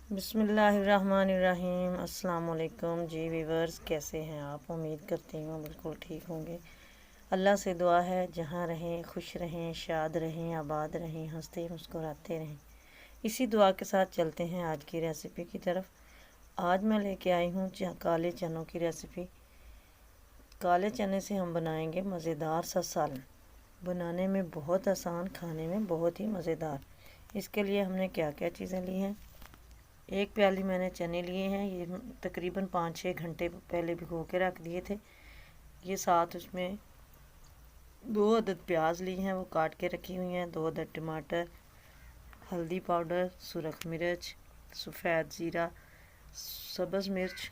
बिस्मिल्लाहिर्रहमानिर्रहीम। अस्सलाम वालेकुम जी वीवर्स, कैसे हैं आप? उम्मीद करती हूँ बिल्कुल ठीक होंगे। अल्लाह से दुआ है जहाँ रहें खुश रहें, शाद रहें, आबाद रहें, हंसते मुस्कुराते रहें। इसी दुआ के साथ चलते हैं आज की रेसिपी की तरफ। आज मैं लेके आई हूँ काले चनों की रेसिपी। काले चने से हम बनाएंगे मज़ेदार सा सालन। बनाने में बहुत आसान, खाने में बहुत ही मज़ेदार। इसके लिए हमने क्या क्या चीज़ें ली हैं। एक प्याली मैंने चने लिए हैं, ये तकरीबन 5-6 घंटे पहले भिगो के रख दिए थे। ये साथ उसमें 2 अदद प्याज ली हैं, वो काट के रखी हुई हैं। 2 अदद टमाटर, हल्दी पाउडर, सुरख मिर्च, सफ़ेद ज़ीरा, सब्ज़ मिर्च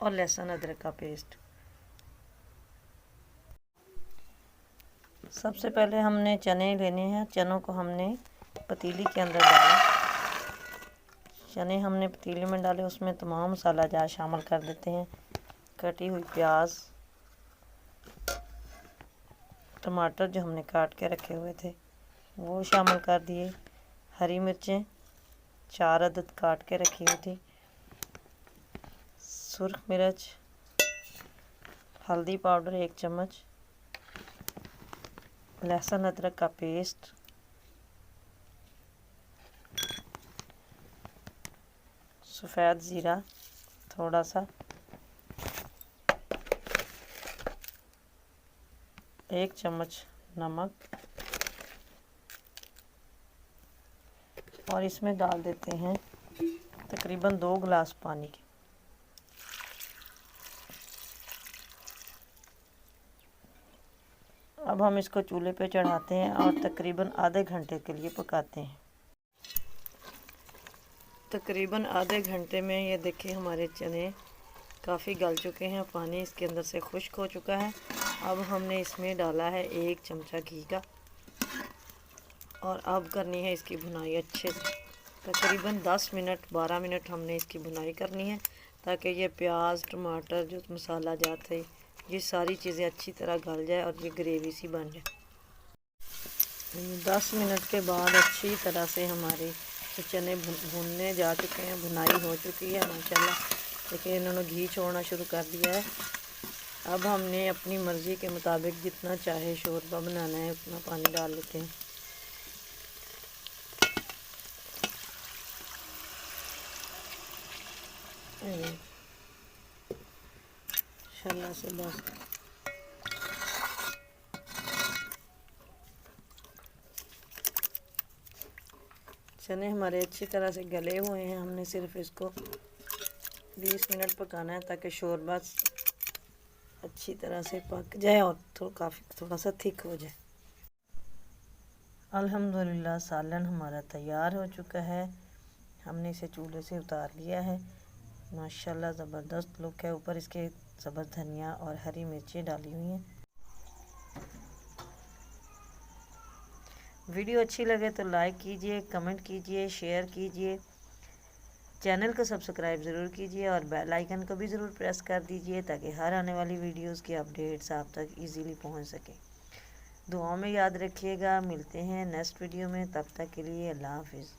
और लहसुन अदरक का पेस्ट। सबसे पहले हमने चने लेने हैं। चनों को हमने पतीली के अंदर डाला। चने हमने पतीले में डाले, उसमें तमाम मसाला जात शामिल कर देते हैं। कटी हुई प्याज, टमाटर जो हमने काट के रखे हुए थे वो शामिल कर दिए। हरी मिर्चें 4 अदद काट के रखी हुई थी। सुर्ख मिर्च, हल्दी पाउडर 1 चम्मच, लहसुन अदरक का पेस्ट, सफ़ेद ज़ीरा थोड़ा सा, 1 चम्मच नमक, और इसमें डाल देते हैं तकरीबन 2 गिलास पानी के। अब हम इसको चूल्हे पे चढ़ाते हैं और तकरीबन आधे घंटे के लिए पकाते हैं। तकरीबन आधे घंटे में ये देखिए हमारे चने काफ़ी गल चुके हैं, पानी इसके अंदर से खुश्क हो चुका है। अब हमने इसमें डाला है 1 चमचा घी का, और अब करनी है इसकी भुनाई अच्छे से। तकरीबन 10 मिनट 12 मिनट हमने इसकी भुनाई करनी है, ताकि ये प्याज, टमाटर, जो मसाला जात है, ये सारी चीज़ें अच्छी तरह गल जाए और ये ग्रेवी सी बन जाए। 10 मिनट के बाद अच्छी तरह से हमारे चने भुनने जा चुके हैं, भुनाई हो चुकी है माशाल्लाह। देखिए इन्होंने घी छोड़ना शुरू कर दिया है। अब हमने अपनी मर्ज़ी के मुताबिक जितना चाहे शोरबा बनाना है उतना पानी डाल लेते हैं। माशाल्लाह से बस चने हमारे अच्छी तरह से गले हुए हैं। हमने सिर्फ इसको 20 मिनट पकाना है, ताकि शोरबा अच्छी तरह से पक जाए और थोड़ा सा थिक हो जाए। अल्हम्दुलिल्लाह सालन हमारा तैयार हो चुका है। हमने इसे चूल्हे से उतार लिया है। माशाल्लाह ज़बरदस्त लुक है। ऊपर इसके सब्ज़ धनिया और हरी मिर्चें डाली हुई हैं। वीडियो अच्छी लगे तो लाइक कीजिए, कमेंट कीजिए, शेयर कीजिए। चैनल को सब्सक्राइब ज़रूर कीजिए और बेल आइकन को भी ज़रूर प्रेस कर दीजिए, ताकि हर आने वाली वीडियोस की अपडेट्स आप तक इजीली पहुंच सके। दुआओं में याद रखिएगा। मिलते हैं नेक्स्ट वीडियो में, तब तक के लिए अल्लाह हाफिज़।